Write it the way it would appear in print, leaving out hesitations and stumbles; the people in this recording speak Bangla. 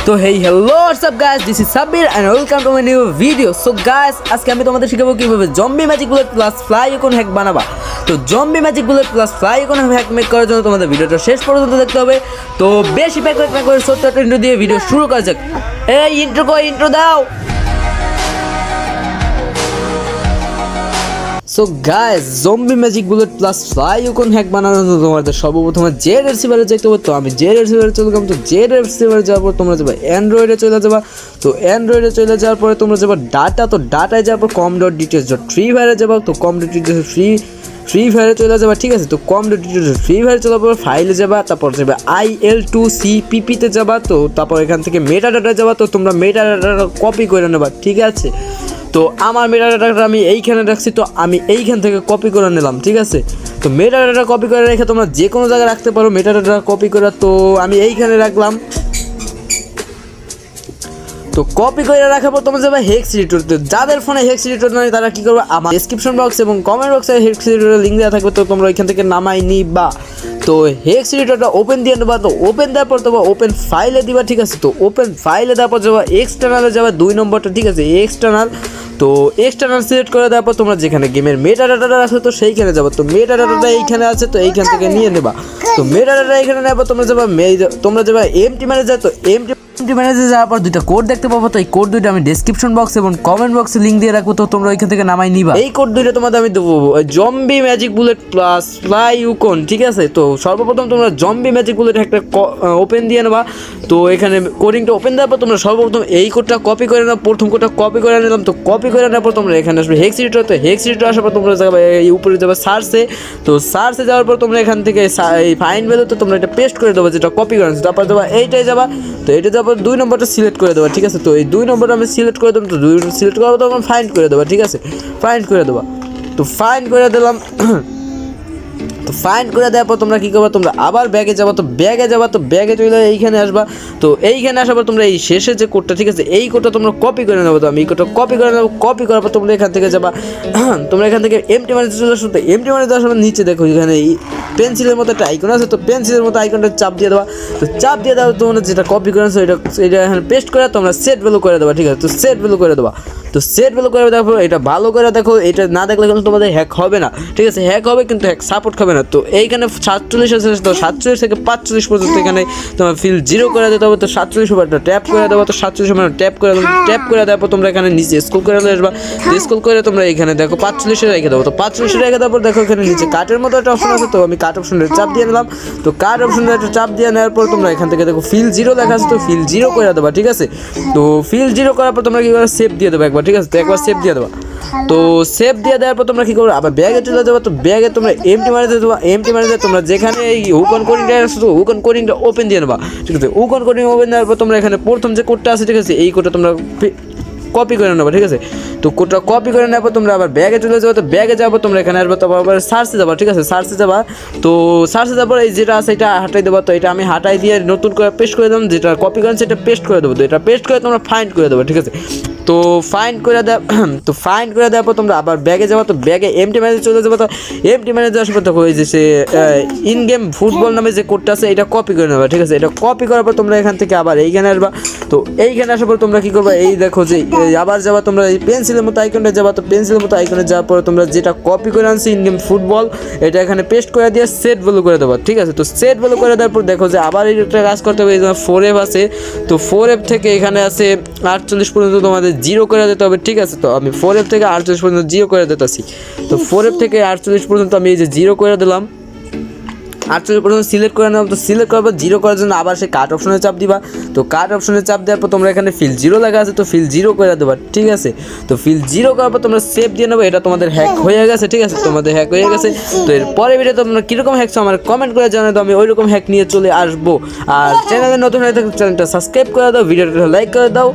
তো hey hello WhatsApp guys, this is Sabbir and welcome to my new video. So guys, আজকে আমি তোমাদের শেখাবো কিভাবে zombie magic bullet plus fly icon hack বানাবা। তো zombie magic bullet plus fly icon hack make করার জন্য তোমাদের ভিডিওটা শেষ পর্যন্ত দেখতে হবে। তো বেশি প্যাক করে ছোট্ট একটা ইন্ট্রো দিয়ে ভিডিও শুরু করা যাক। এই ইন্ট্রো দাও। So guys, zombie magic bullet plus fly icon hack বানানোর জন্য তোমাদের সর্বপ্রথম জেড রিসিভারে যেতে হবে। তো আমি জেড রিসিভারে চলে গেলাম। তো জেড রিসিভারে যাওয়ার পর তোমরা যাবে অ্যান্ড্রয়েডে চলে যাবা। তো অ্যান্ড্রয়েডে চলে যাওয়ার পরে তোমরা যাবে ডাটা। তো ডাটায় যাওয়ার পর com.details.ফ্রি ফায়ারে যাবা। তো com.details ফ্রি ফায়ারে চলে যাবা, ঠিক আছে। তো com.details ফ্রি ফায়ারে চলার পর ফাইলে যাবা, তারপর যাবে IL2CPP-তে যাবা। তো তারপর এখান থেকে মেটা ডাটা যাবা। তো তোমরা মেটা ডাটাটা কপি করে নেবা, ঠিক আছে। তো আমার মেটা ডাটাটা আমি এইখানে রাখছি, তো আমি এইখান থেকে কপি করে নিলাম, ঠিক আছে। তো মেটা ডাটা কপি করে রেখে তোমরা যে কোনো জায়গায় রাখতে পারো মেটা ডাটা কপি করে। তো আমি এইখানে রাখলাম। তো কপি করে রাখার পর তোমরা যাবে হেক্স এডিটর। তো যাদের ফোনে হেক্স এডিটর নেই তারা কী করবে, আমার ডেসক্রিপশন বক্স এবং কমেন্ট বক্সে হেক্স এডিটরের লিঙ্ক দেওয়া থাকবে। তো তোমরা ওইখান থেকে নামাই নিবা। তো হেক্স এডিটরটা ওপেন দিয়ে নেবা। তো ওপেন দেওয়ার পর তোমরা ওপেন ফাইলে দিবা, ঠিক আছে। তো ওপেন ফাইলে দেওয়ার পর যাবা এক্সটার্নালে যাবা 2 নম্বরটা, ঠিক আছে, এক্সটার্নাল। তো এক্সটার্নাল সিলেক্ট করে দেওয়ার পর তোমরা যেখানে গেমের মেটা ডাটাটা আছে তো সেইখানে যাবো। তো মেটা ডাটাটা এইখানে আছে, তো এইখান থেকে নিয়ে নেবা। তো মেটা ডাটা এইখানে নেবা। তোমরা যাবা এমটি ম্যানেজার। তো এমটি ম্যানেজারে যাওয়ার পর দুইটা কোড দেখতে পাবো। তো এই কোড দুইটা আমি ডেসক্রিপশন বক্স এবং কমেন্ট বক্সে লিঙ্ক দিয়ে রাখবো। তো তোমরা ওইখান থেকে নামাই নিবা। এই কোড দুইটা তোমাদের আমি দেবো zombie magic bullet plus fly icon, ঠিক আছে। তো সর্বপ্রথম তোমরা জম্বি ম্যাজিক বুলেট একটা ওপেন দিয়ে নেবা। তো এখানে কোডিংটা ওপেন দেওয়ার পর তোমরা সর্বপ্রথম এই কোডটা কপি করে নাও। প্রথম কোডটা কপি করে নিলাম। তো কপি করে নেওয়ার পর তোমরা এখানে আসবে হেক্স এডিটর। তো হেক্স এডিটর আসার পর তোমরা যাবে এই উপরে যাবে সার্চে। তো সার্চে যাওয়ার পর তোমরা এখান থেকে এই ফাইন্ড ভ্যালুতে তোমরা এটা পেস্ট করে দেবো যেটা কপি করে। তারপর যাবা এইটাই যাবা। তো এইটা যাওয়ার পর 2 নম্বরটা সিলেক্ট করে দেবা, ঠিক আছে। তো এই 2 নম্বরটা আমি সিলেক্ট করে দেবো। তো 2 সিলেক্ট করার পর তোমরা ফাইন্ড করে দেবা, ঠিক আছে, ফাইন্ড করে দেবা। তো ফাইন্ড করে দিলাম। তো ফাইন্ড করে দেওয়ার পর তোমরা কী করবা, তোমরা আবার ব্যাগে যাবা। তো ব্যাগে চলে এইখানে আসবা। তো এইখানে আসার পর তোমরা এই শেষে যে কোডটা, ঠিক আছে, এই কোডটা তোমরা কপি করে নেবো। তো আমি এই কোডটা কপি করে নেবো। কপি করার পর তোমরা এখান থেকে যাবা। তোমরা এখান থেকে এমটি ম্যানেজারে চলে আসো। তো এমটি ম্যানেজারে আসার নিচে দেখো এখানে এই পেন্সিলের মতো একটা আইকন আছে। তো পেন্সিলের মতো আইকনটা চাপ দিয়ে দেওয়া। তো চাপ দিয়ে দেওয়া তোমরা যেটা কপি করে আনছো এটা এখানে পেস্ট করে তোমরা সেট ভ্যালু করে দেবা, ঠিক আছে। তো সেট ভ্যালু করে দেবা। তো সেট ভ্যালু করে দেখো, এটা ভালো করে দেখো। এটা না দেখলে কিন্তু তোমাদের হ্যাক হবে না, ঠিক আছে। হ্যাক হবে কিন্তু হ্যাক সাপোর্ট হবে না। তো এইখানে 47 আছে। তো 47 থেকে 45 পর্যন্ত এখানে তোমার ফিল 0 করে দিতে হবে। তো 47 উপরটা ট্যাপ করে দেবো। তো 47 মানে ট্যাপ করে দেওয়ার পর তোমরা এখানে নিচে স্ক্রল করে আসবা। স্ক্রল করে তোমরা এখানে দেখো 45 রেখে দেবো। তো 45 রেখে দেওয়ার পর দেখো এখানে নিচে কাটের মতো একটা অপশন আছে। তো আমি কাট অপশনটা চাপ দিয়ে নিলাম। তো কাট অপশনটা একটা চাপ দিয়ে নেওয়ার পর তোমরা এখান থেকে দেখো ফিল 0 লেখা আছে। তো ফিল 0 করে দেবা, ঠিক আছে। তো ফিল 0 করার পর তোমরা কি করে সেভ দিয়ে দেবো একবার, ঠিক আছে। তো একবার সেভ দিয়ে দেবা। তো সেভ দিয়ে দেওয়ার পর তোমরা কী করবে, আবার ব্যাগে চলে যাবো। তো ব্যাগে তোমরা এমটি ম্যানেজার দেবো। এমটি ম্যানেজার তোমরা যেখানে এই হুকন কোডিংটা আছে তো হুকন কোডিংটা ওপেন দিয়ে নেবা, ঠিক আছে। হুকন কোডিং ওপেন দেওয়ার পর তোমরা এখানে প্রথম যে কোডটা আছে, ঠিক আছে, এই কোডটা তোমরা কপি করে নেবা, ঠিক আছে। তো কোডটা কপি করে নেওয়ার পর তোমরা আবার ব্যাগে চলে যাবো। তো ব্যাগে যাবো তোমরা এখানে আসবো। তারপর আবার সার্চে যাবা, ঠিক আছে, সার্চে যাবা। তো সার্চে যাবার এই যেটা আছে এটা হাঁটাই দেবো। তো এটা আমি হাঁটাই দিয়ে নতুন করে পেস্ট করে দিলাম। যেটা কপি করেন সেটা পেস্ট করে দেবো। তো এটা পেস্ট করে তোমরা ফাইন্ড করে দেবো, ঠিক আছে। তো ফাইন্ড করে দেওয়ার পর তোমরা আবার ব্যাগে যাবো। তো ব্যাগে এমটি ম্যানেজার চলে যাবো। তো এমটি ম্যানেজার আসার পর দেখো এই যে সে ইন গেম ফুটবল নামে যে কোডটা আছে এটা কপি করে নেবা, ঠিক আছে। এটা কপি করার পর তোমরা এখান থেকে আবার এইখানে আসবা। তো এইখানে আসার পর তোমরা কী করবা, এই দেখো যে আবার যাবা তোমরা এই পেন্সিলের মতো আইকনটা যাবা। তো পেন্সিলের মতো আইকনে যাওয়ার পর তোমরা যেটা কপি করে আনছি ইন গেম ফুটবল এটা এখানে পেস্ট করে দিয়ে সেট ভ্যালু করে দেবা, ঠিক আছে। তো সেট ভ্যালু করে দেওয়ার পর দেখো যে আবার এটা কাজ করতে হবে। এই 4F আছে। তো 4F থেকে এখানে আছে 48 পর্যন্ত তোমাদের 0 করে দিতে হবে, ঠিক আছে। তো আমি 4F থেকে 48 পর্যন্ত 0 করে দিতেছি। তো 4F থেকে 48 পর্যন্ত আমি এই যে 0 করে দিলাম। 48 পর্যন্ত সিলেক্ট করে নেব। তো সিলেক্ট করার পর 0 করার জন্য আবার সেই কাট অপশনে চাপ দিবা। তো কাট অপশনে চাপ দেওয়ার পর তোমরা এখানে ফিল 0 লেখা আছে। তো ফিল 0 করে দেবা, ঠিক আছে। তো ফিল 0 করার পর তোমরা সেভ দিয়ে নেবে। এটা তোমাদের হ্যাক হয়ে গেছে, ঠিক আছে, তোমাদের হ্যাক হয়ে গেছে। তো এর পরে ভিডিও তোমরা কীরকম হ্যাকছো আমার কমেন্ট করে জানাও। তো আমি ওই রকম হ্যাক নিয়ে চলে আসবো। আর চ্যানেলে নতুন হয়ে থাকলে চ্যানেলটা সাবস্ক্রাইব করে দাও, ভিডিওটা লাইক করে দাও।